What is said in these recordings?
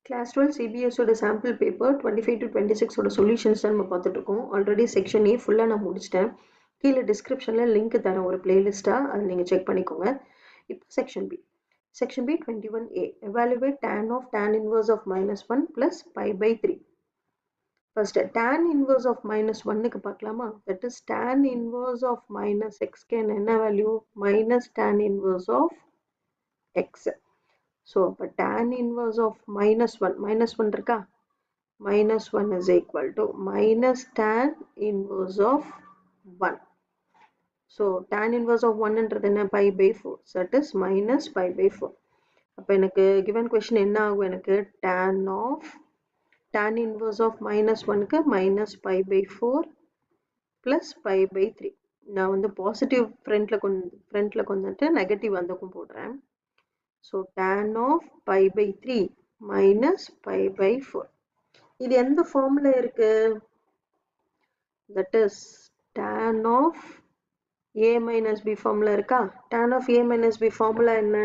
Class 12 CBS ஓட sample paper 25 to 26 ஓட solutions தான் நம்ம பார்த்துட்டு இருக்கோம். ஆல்ரெடி செக்ஷன் A ஃபுல்லாக நான் முடிச்சிட்டேன். கீழே டிஸ்கிரிப்ஷனில் லிங்க் தரேன் ஒரு பிளேலிஸ்ட்டாக, அதை நீங்கள் செக் பண்ணிக்கோங்க. இப்போ section B. Section B 21A. Evaluate tan of tan inverse of -1 plus pi by 3. First, tan inverse of -1க்கு பார்க்கலாமா? That is tan inverse of minus x can என்ன value? Minus tan inverse of x. So, tan inverse of -1 இருக்கா? -1 is equal to minus tan inverse of 1. So, tan inverse of 1 என்றது என்ன? Pi by 4. So, that is minus pi by 4. அப்போ எனக்கு given question என்ன ஆகும்? எனக்கு tan inverse of -1க்கு minus pi by 4 plus pi by 3. நான் வந்து positive ஃப்ரண்ட்ல கொண்டுட்டு நெகட்டிவ் அந்தக்கும் போடுறேன். So, tan of pi by 3 minus pi by 4. இது எந்த ஃபார்முலா இருக்கு? That is tan of a minus b formula இருக்கா? Tan of a minus b formula என்ன?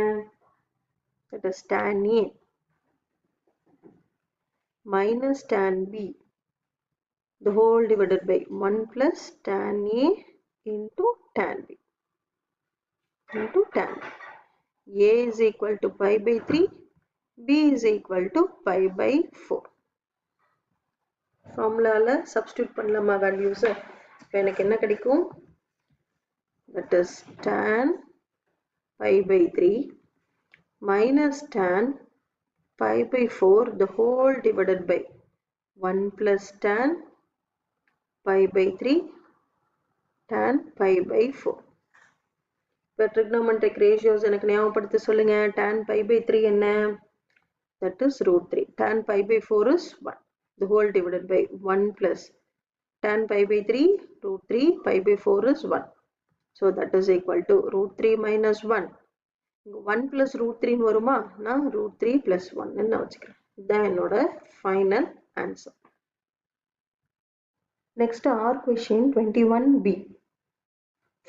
That is tan a minus tan b the whole divided by 1 plus tan a into tan b into tan b. A is equal to pi by 3, b is equal to pi by 4. ஃபார்முலால substitute பண்ணலாமா values? இப்போ எனக்கு என்ன கிடைக்கும்? That is tan pi by 3 minus tan pi by 4 the whole divided by 1 plus tan pi by 3 tan pi by 4. இப்போ trigonometric ratios எனக்கு ஞாபகப்படுத்தி சொல்லுங்க. tan pi by 3 என்ன? That is root 3. Tan pi by 4 is 1. The whole divided by 1 plus tan pi by 3 root 3 pi by 4 is 1. So that is equal to root 3 minus 1. 1 plus root 3 வருமா? நான் root 3 plus 1 நான் வச்சுக்கிறேன். இதுதான் என்னோட final answer. Next our question 21B.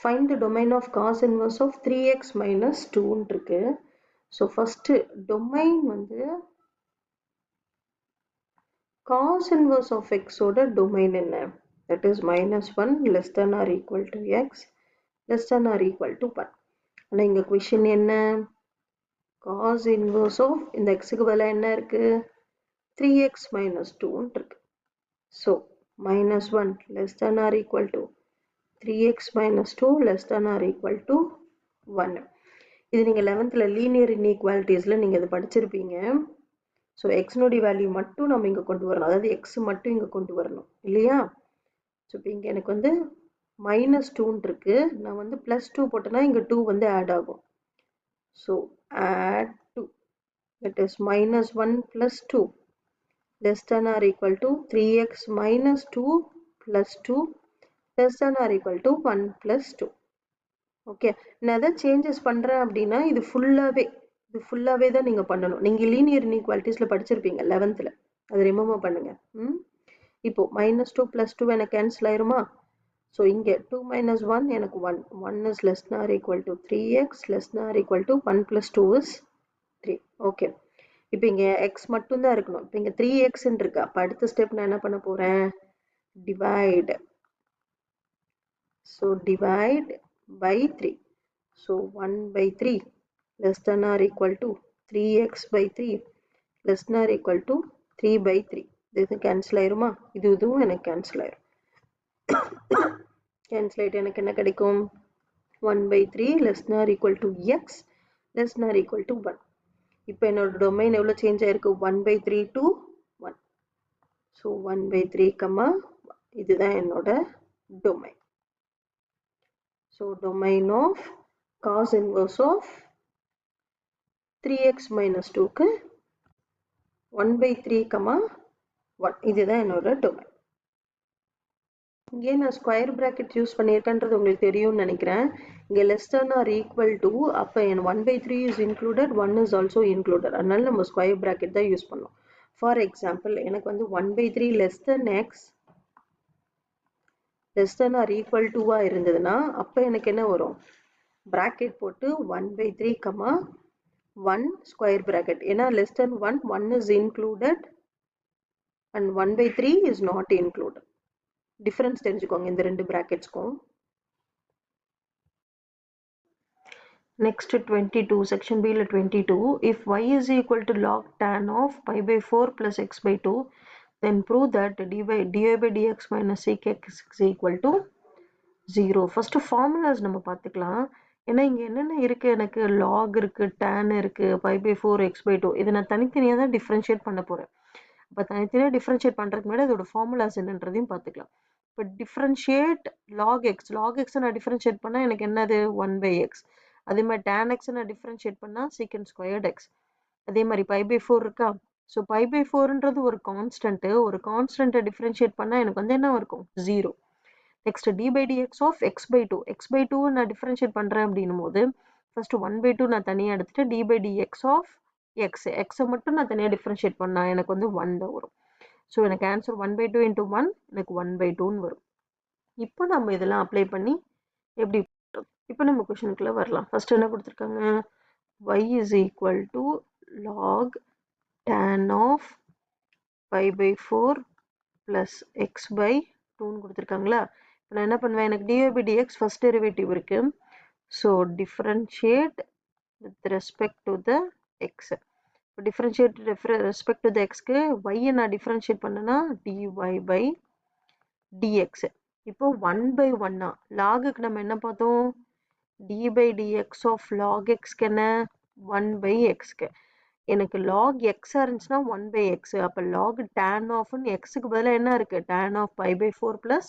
Find the domain of cos inverse of 3x minus 2 இருக்கு. So first domain வந்து cos inverse of x ஓட domain என்ன? That is -1 less than or equal to x less than or equal to 1. ஆனா இங்க question என்ன? cos inverse of இந்த xக்கு பதிலா என்ன இருக்கு? 3x minus 2 இருக்கு. So -1 less than or equal to 3x minus 2 less than or equal to 1. இது நீங்க 11th linear inequalitiesல நீங்க இது படிச்சிருப்பீங்க. So x நோடி வேல்யூ மட்டும் நம்ம இங்க கொண்டு வரணும். அதாவது x மட்டும் இங்க கொண்டு வரணும் இல்லையா? So இப்போ இங்க எனக்கு வந்து -2 இருக்கு. நான் வந்து +2 போட்டேன்னா இங்க 2 வந்து ஆட் ஆகும். So add 2. That is -1 plus 2 less than or equal to 3x minus 2 plus 2 less than or equal to 1 plus 2. Okay, நான் எதை சேஞ்சஸ் பண்ணுறேன் அப்படின்னா இது ஃபுல்லாகவே தான் நீங்கள் பண்ணணும். நீங்கள் லீனியர் இன்இக்வாலிட்டிஸில் படிச்சிருப்பீங்க 11th. அதை ரிமூவ் பண்ணுங்க. இப்போ -2 plus 2 எனக்கு கேன்சல் ஆயிருமா? ஸோ இங்கே 2 minus 1 எனக்கு 1. 1 is less than or equal to 3x less than or equal to 1 plus 2 is 3. Okay, இப்போ இங்கே எக்ஸ் மட்டும்தான் இருக்கணும். இப்போ இங்கே 3x இருக்கு. அப்போ அடுத்த ஸ்டெப் நான் என்ன பண்ண போகிறேன்? Divide. So divide by 3. So 1 by 3 less than or equal to 3x by 3 less than or equal to 3 by 3. இது cancel ஆயிருமா? இதுவும் எனக்கு cancel ஆயிரும். cancel ஆயிட்டு எனக்கு என்ன கிடைக்கும்? 1 by 3 less than or equal to x less than or equal to 1. இப்போ என்னோட domain எவ்வளோ சேஞ்ச் ஆயிருக்கு? 1 by 3 to 1. So 1 by 3 comma இதுதான் என்னோட domain. So domain of cos inverse of 3x minus 2க்கு 1 by 3 comma 1. இதுதான் என்னோட domain. இங்கே நான் ஸ்கொயர் பிராக்கெட் யூஸ் பண்ணியிருக்கேன்றது உங்களுக்கு தெரியும்னு நினைக்கிறேன். இங்கே less than or equal to அப்போ என் 1 by 3 is included, 1 is also included. அதனால நம்ம ஸ்கொயர் பிராக்கெட் தான் யூஸ் பண்ணோம். ஃபார் எக்ஸாம்பிள் எனக்கு வந்து 1 by 3 less than x less than or equal to இருந்ததுன்னா அப்போ எனக்கு என்ன வரும்? bracket போட்டு 1 by 3 comma 1 square bracket. ஏன்னா less than 1, 1 is included and 1 by 3 is not included. Difference தெரிஞ்சுக்கோங்க இந்த ரெண்டு bracketsக்கும். Next 22, section B 22. If y is equal to log tan of pi by 4 plus x by 2, then prove that dy by dx minus sec x is equal to 0. First formulas நம்ம பார்த்துக்கலாம். ஏன்னா இங்கே என்னென்ன இருக்குது, எனக்கு log இருக்குது, tan இருக்குது, pi by 4 x by 2. இதை நான் தனித்தனியாக தான் டிஃப்ரென்ஷியேட் பண்ண போகிறேன். அப்போ தனித்தனியாக டிஃப்ரென்ஷியேட் பண்ணுறதுக்கு முன்னாடி அதோட ஃபார்முலாஸ் என்னன்றதையும் பார்த்துக்கலாம். இப்போ டிஃப்ரென்ஷியேட் log x நான் டிஃப்ரென்ஷியேட் பண்ணால் எனக்கு என்னது 1 by x. அதே மாதிரி tan x நான் டிஃப்ரென்ஷியேட் பண்ணால் secant squared x. அதே மாதிரி pi by 4 இருக்கா. ஸோ pi by 4ன்றது ஒரு கான்ஸ்டன்ட்டு. ஒரு கான்ஸ்டன்ட்டை டிஃப்ரென்ஷியேட் பண்ணால் எனக்கு வந்து என்ன இருக்கும், 0. Next d by dx of x by 2. x by 2 நான் டிஃப்ரென்ஷியேட் பண்ணுறேன் அப்படின்னும் போது ஃபர்ஸ்ட் 1 by 2 நான் தனியாக எடுத்துட்டு d by dx of x எக்ஸை மட்டும் நான் தனியாக டிஃப்ரென்ஷியேட் பண்ணால் எனக்கு வந்து 1 தான் வரும். ஸோ எனக்கு ஆன்சர் 1 by 2 into 1 எனக்கு 1 by 2ன்னு வரும். இப்போ நம்ம இதெல்லாம் அப்ளை பண்ணி எப்படி இப்போ நம்ம கொஷனுக்குள்ள வரலாம். ஃபர்ஸ்ட் என்ன கொடுத்துருக்காங்க, y is equal to log tan of pi by 4 plus x by 2ன்னு கொடுத்துருக்காங்களா. இப்போ நான் என்ன பண்ணுவேன், எனக்கு dy by dx first derivative இருக்கு. So differentiate with respect to the X. இப்போ டிஃப்ரென்ஷியேட் ரெஸ்பெக்ட் டு த எக்ஸ்க்கு y நான் டிஃப்ரென்ஷியேட் பண்ணேன்னா dy by dx. இப்போ 1 by 1 லாகுக்கு நம்ம என்ன பார்த்தோம், d by dx of log x என்ன 1 by x. எனக்கு log x இருந்துச்சுன்னா 1 by x. அப்போ log tan of xக்கு பதிலாக என்ன இருக்கு, tan of pi by 4 plus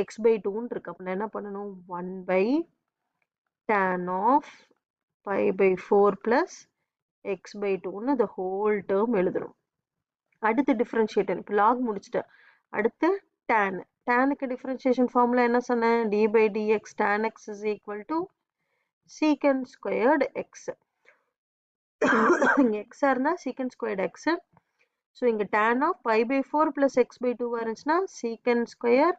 x by 2 இருக்கு. அப்போ நான் என்ன பண்ணணும், 1 by tan of pi by 4 plus x by 2 the whole term எழுதணும். அடுத்து டிஃப்ரென்ஷியேட், இப்போ log முடிச்சிட்டேன். அடுத்து tan. tanக்கு டிஃப்ரென்ஷியேஷன் ஃபார்முலா என்ன சொன்னேன், d by dx tan x is equal to secant squared x. இங்கே x இருந்தால் secant squared x. ஸோ இங்கே tan of pi by 4 plus x by 2 இருந்துச்சுன்னா secant square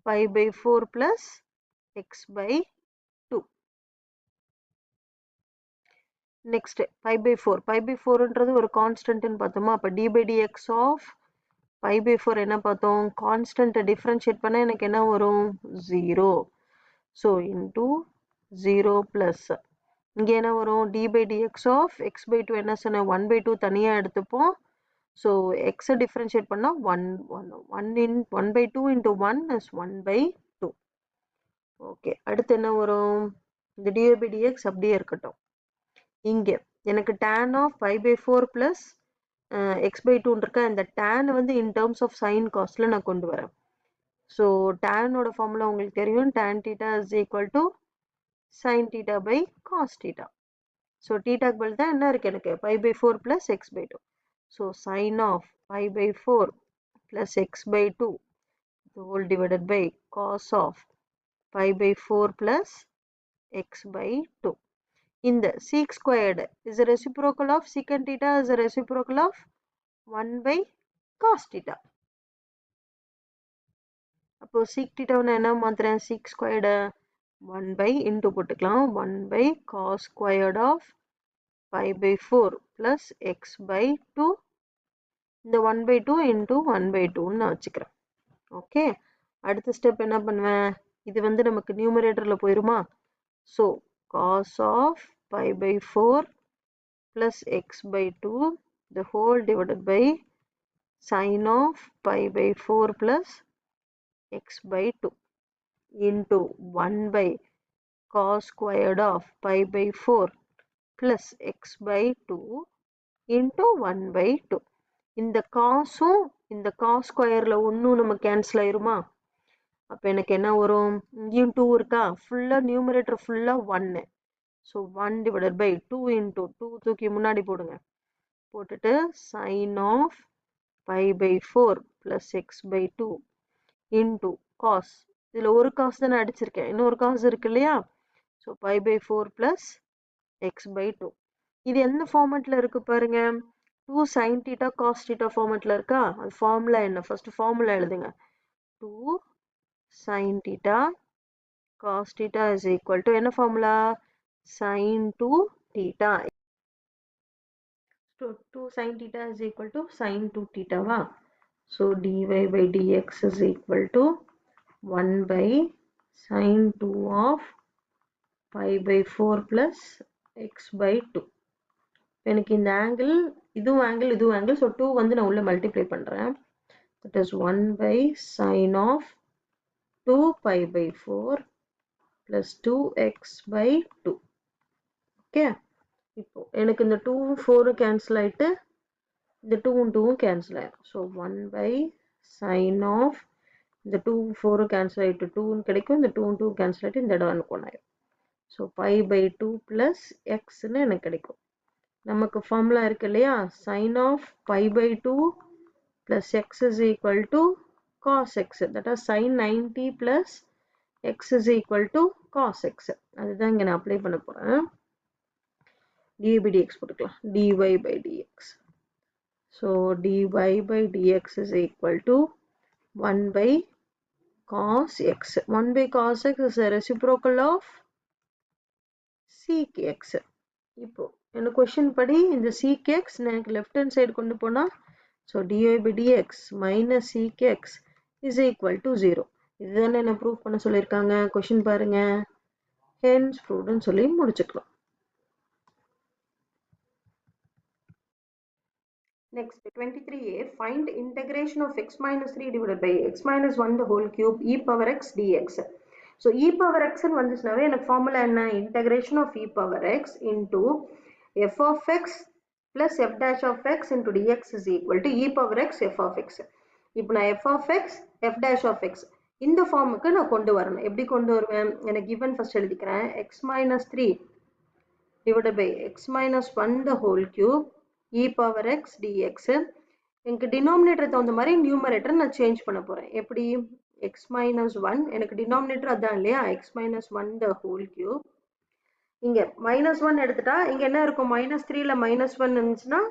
pi by 4 plus x by 2. Next pi by 4. pi by 4ன்றது ஒரு கான்ஸ்டன்ட்னு பார்த்தோமா. அப்போ d by dx of pi by 4 என்ன பார்த்தோம், கான்ஸ்டன்ட்டை differentiate பண்ணால் எனக்கு என்ன வரும், 0. ஸோ இன்டூ 0 ப்ளஸ் இங்கே என்ன வரும், d by dx of x by 2 என்ன சொன்ன 1 by 2 தனியாக எடுத்துப்போம். ஸோ எக்ஸை டிஃப்ரென்ஷியேட் பண்ணால் 1 by 2 into 1 is 1 by 2. Okay, அடுத்து என்ன வரும், இந்த dy by dx அப்படியே இருக்கட்டும். இங்கே எனக்கு tan of pi by 4 plus x by 2 இருக்கா. இந்த tan வந்து in terms of sin costல நான் கொண்டு வரேன். ஸோ tanோட ஃபார்முலா உங்களுக்கு தெரியும், tan theta is equal to sin theta by cos theta. So thetaக்கு பதில் தான் என்ன இருக்கு எனக்கு, pi by 4 plus x by 2. So sin of pi by 4 plus x by 2 the whole divided by cos of pi by 4 plus x by 2. இந்த sec squared is a reciprocal of secant theta is a reciprocal of 1 by cos theta. அப்போ sec theta நான் என்ன மாத்துறேன், sec squared 1 by into போட்டுக்கலாம் 1 by cos squared of pi by 4 plus x by 2. இந்த 1 by 2 into 1 by 2 நான் வச்சுக்கிறேன். Okay, அடுத்த step என்ன பண்ணுவேன், இது வந்து நமக்கு நியூமரேட்டரில் போயிருமா. So cos of pi by 4 plus x by 2 the whole divided by sin of pi by 4 plus x by 2 into 1 by cos squared of pi by 4 plus x by 2 into 1 by 2. இந்த காசும் இந்த cos ஸ்கொயரில் ஒன்றும் நம்ம cancel ஆயிருமா. அப்போ எனக்கு என்ன வரும், இங்கேயும் 2 இருக்கா, ஃபுல்லாக நியூமரேட்டர் ஃபுல்லாக 1. ஸோ 1 divided by 2 into 2 தூக்கி முன்னாடி போடுங்க. போட்டுட்டு sin of pi by 4 plus x by 2 into cos. இதில் ஒரு cos தான் நான் அடிச்சிருக்கேன், இன்னொரு cos இருக்கு இல்லையா. So pi by 4 plus x by 2. இது எந்த ஃபார்மேட்டில் இருக்கு பாருங்க, 2 sin theta cos theta ஃபார்மேட்டில் இருக்கா. அது ஃபார்முலா என்ன, ஃபர்ஸ்ட் ஃபார்முலா எழுதுங்க. 2 sin theta cos theta is equal to என்ன formula, sin 2 theta. 2 sin theta is equal to sin 2 theta va. So dy by dx is equal to 1 by sin 2 of pi by 4 plus x by 2. எனக்கு இந்த angle இதுவும் angle so 2 வந்து நான் உள்ள multiply பண்றேன். That is 1 by sin of 2 pi by 4 plus 2x by 2. Okay. இப்போ எனக்கு இந்த 2 4 cancel ஆயிட்டு இந்த 2 2 cancel ஆயிடும். So 1 by sin of இந்த 2 4 cancel ஆயிட்டு 2 கிடைக்கும். இந்த 2 2 cancel ஆயிட்டு இந்த இடம் ஒன்று ஆயிடும். So pi by 2 plus x ன்னு எனக்கு கிடைக்கும். நமக்கு ஃபார்முலா இருக்கு இல்லையா, sin of pi by 2 plus x is equal to cos x. That is sin 90 plus x is equal to cos x. அதுதான் இங்க நான் அப்ளை பண்ண போறேன். dy by dx போட்டுக்கலாம். dy by dx. So dy by dx is equal to 1 by cos x. 1 by cos x is a reciprocal of sec x. இப்போ என்ன question படி இந்த sec x எனக்கு left hand side கொண்டு போனா so dy by dx minus sec x is equal to 0. இதுதானே என்ன proof பண்ண சொல்லிருக்காங்க. question பாருங்க. hence proved ன்னு சொல்லி முடிச்சுக்கலாம். Next 23a, find integration of x minus 3 divided by x minus 1 the whole cube e power x dx. So e power x ன்னு வந்துச்சுனாவே எனக்கு ஃபார்முலா என்ன, integration of e power x into f of x plus f dash of x into dx is equal to e power x f of x. இப்போ நான் f of x f dash of x இந்த ஃபார்முக்கு நான் கொண்டு வரணும். எப்படி கொண்டு வருவேன், எனக்கு given first எழுதிக்கிறேன். x minus 3 divided by x minus 1 the whole cube e power x dx. எனக்கு denominator தகுந்த மாதிரி numerator நான் change பண்ண போறேன். எப்படி, x minus 1 எனக்கு denominator அதான் இல்லையா, x minus 1 the whole cube. இங்க minus 1 எடுத்துட்டா இங்க என்ன இருக்கும், minus 3 ல minus 1 இருந்துச்சுன்னா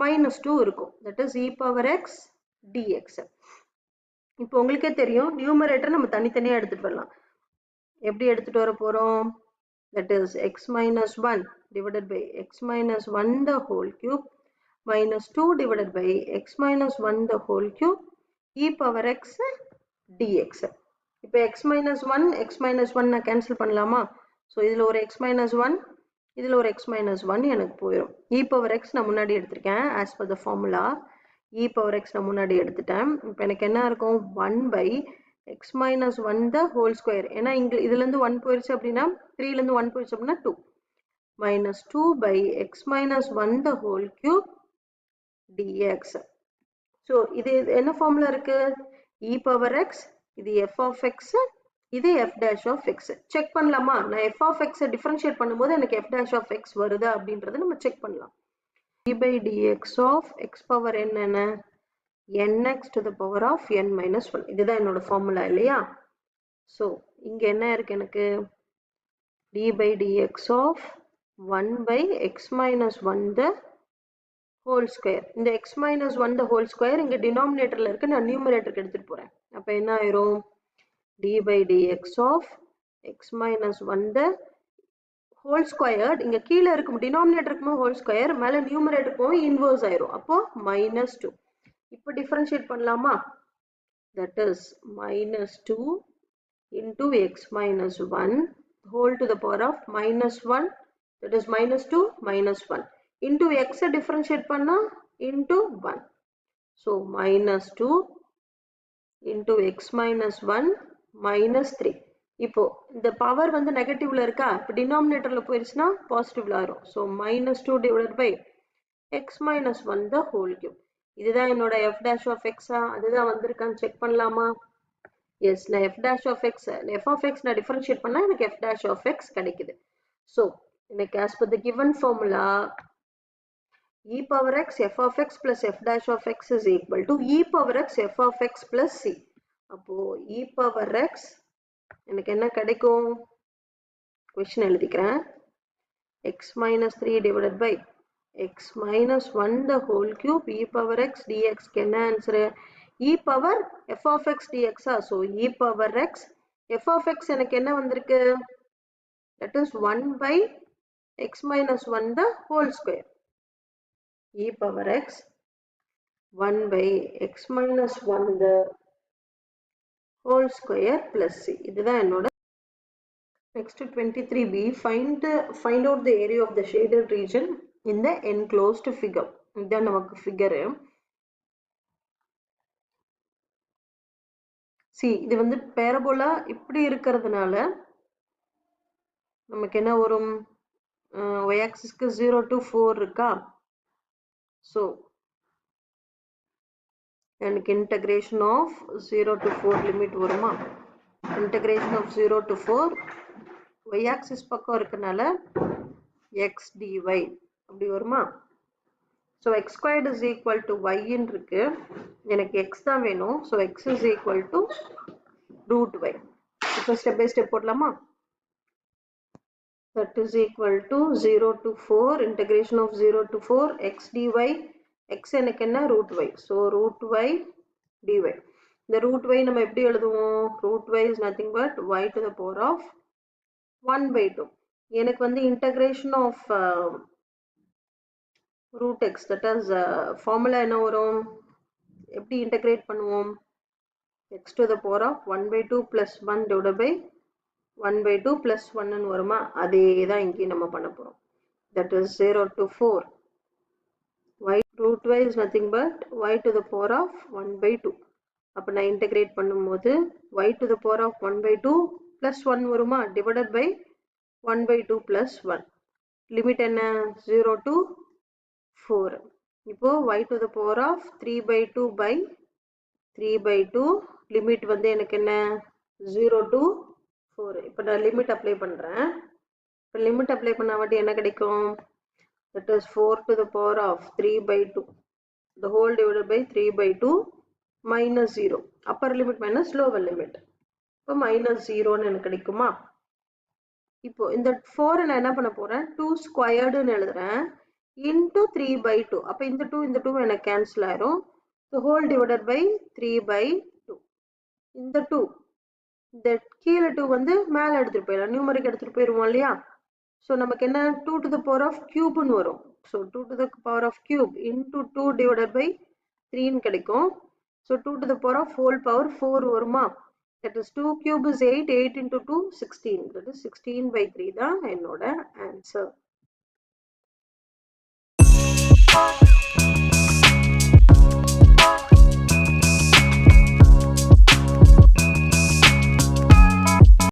minus 2 இருக்கும். That is e power x dx. இப்போ உங்களுக்கே தெரியும் numerator நம்ம தனித்தனியா எடுத்துட்டு வரலாம். எப்படி எடுத்துட்டு வர போறோம், that is x minus 1 divided by x minus 1 the whole cube minus 2 divided by x minus 1 the whole cube e power x dx. இப்போ x minus 1 x minus 1 நான் cancel பண்ணலாமா. ஸோ இதில் ஒரு x minus 1 இதில் ஒரு x minus 1 எனக்கு போயிடும். e power x நான் முன்னாடி எடுத்திருக்கேன் as per the formula. e power x நான் முன்னாடி எடுத்துட்டேன். இப்போ எனக்கு என்ன இருக்கும், 1 by x minus 1 the whole square. ஏன்னா இங்க இதுலேருந்து 1 போயிடுச்சு அப்படின்னா 3லேருந்து 1 போயிடுச்சு அப்படின்னா 2 minus 2 by x minus 1 the whole cube dx. So இது என்ன ஃபார்முலா இருக்கு, e power x, இது f of x, இது f dash of x. Check பண்ணலாமா, நான் f of x டிஃபரன்ஷியேட் பண்ணும்போது எனக்கு f dash of x வருதா அப்படின்றத நம்ம செக் பண்ணலாம். d by dx of x power n என்ன, nx to the power of n minus 1. இதுதான் என்னோட ஃபார்முலா இல்லையா. ஸோ இங்க என்ன இருக்கு எனக்கு, d by dx of 1 by x minus 1 the whole square. இந்த x minus 1 the whole square இங்க denominatorல இருக்கு, நான் numeratorக்கு எடுத்துட்டு போறேன். அப்ப என்ன ஆயிரும், d by dx of x minus 1 the whole square. இங்க கீழ இருக்கும் denominatorக்கு whole square, மேல numeratorக்கு inverse ஆயிரும். அப்போ minus 2. இப்போ differentiate பண்ணலாமா. That is minus 2 into x minus 1 whole to the power of minus 1. That is minus 2 minus 1 into x differentiate பண்ணா into 1. So minus 2 into x minus 1 minus 3. இப்போ இந்த power வந்து நெகட்டிவ்ல இருக்கா, இப்போ டினாமினேட்டர்ல போயிருச்சுன்னா பாசிட்டிவ்ல ஆயிரும். So minus 2 divided by x minus 1 the whole cube. இதுதான் என்னோட எஃப் டேஷ் ஆஃப் எக்ஸா, அதுதான் வந்திருக்கான்னு செக் பண்ணலாமா. எஸ், நான் F dash of x F of x நான் டிஃபரன்ஷியேட் பண்ணா எனக்கு எஃப் டேஷ் ஆஃப் எக்ஸ் கிடைக்குது. ஸோ எனக்கு as per the given formula e power x f of x plus f dash of x is equal to e power x f of x plus c. அப்போ e power x எனக்கு என்ன கிடைக்கும், question எழுதிக்கிறேன். x minus 3 divided by x minus 1 the whole cube e power x dx. என்ன answer, e power f of x dx. so e power x f of x எனக்கு என்ன வந்திருக்கு, that is 1 by x minus 1 the whole square. e power x 1 by x minus 1 the whole square plus c. இதுதான் என்னோட next 23b. Find out the area of the shaded region in the enclosed figure. இதுதான் நமக்கு figure. see இது வந்து parabola இப்படி இருக்கிறதுனால நமக்கு என்ன வரும் y axis க்கு 0 to 4 இருக்கா. so எனக்கு integration of 0 to 4 limit வருமா. integration of 0 to 4 y axis பக்கம் இருக்கனால x dy அப்படி வருமா. so x squared is equal to y ன்னு இருக்கு. எனக்கு x தான் வேணும். so x is equal to root y. இப்போ step by step போடலாமா. that is equal to 0 to 4 integration of 0 to 4 x dy. x எனக்கு என்ன root y. so root y dy. இந்த root y நம்ம எப்படி எழுதுவோம். root y is nothing but y to the power of 1 by 2. எனக்கு வந்து integration of root x that is formula என்ன வரும். எப்படி integrate பண்ணுவோம். x to the power of 1 by 2 plus 1 divided by 1 by 2 plus 1 ன்னு வருமா. அதே தான் இங்கே நம்ம பண்ண போறோம். that is 0 to 4 y root y is nothing but y to the power of 1 by 2. அப்ப நான் integrate பண்ணும்போது y to the power of 1 by 2 plus 1 வருமா divided by 1 by 2 plus 1. Limit என்ன 0 to 4. இப்போ y to the power of 3 by 2 by 3 by 2 limit வந்து எனக்கு என்ன 0 to 4. இப்போ நான் லிமிட் அப்ளை பண்றேன். இப்போ லிமிட் அப்ளை பண்ணாட்டி என்ன கிடைக்கும். that is 4 to the power of 3 by 2 the whole divided by 3 by 2 minus 0. upper limit minus lower limit. இப்போ minus 0 ன்னு எனக்கு கிடைக்குமா. இப்போ இந்த 4 நான் என்ன பண்ண போறேன் 2 squared ன்னு எழுதுறேன் into 3 by 2. அப்ப இந்த 2 எனக்கு cancel ஆயிரும். the whole divided by 3 by 2. இந்த 2 இந்த கீழ 2 வந்து மேல எடுத்துட்டு போயிடலாம். நியூமரிக் எடுத்துட்டு போயிருவோம் இல்லையா. so நமக்கு என்ன 2 to the power of cube ன்னு வரும். so 2 to the power of cube into 2 divided by 3 ன்னு கிடைக்கும். so 2 to the power of whole power 4 வருமா. that is 2 cube is 8. 8 into 2 16. that is 16 by 3 தான் என்னோட answer.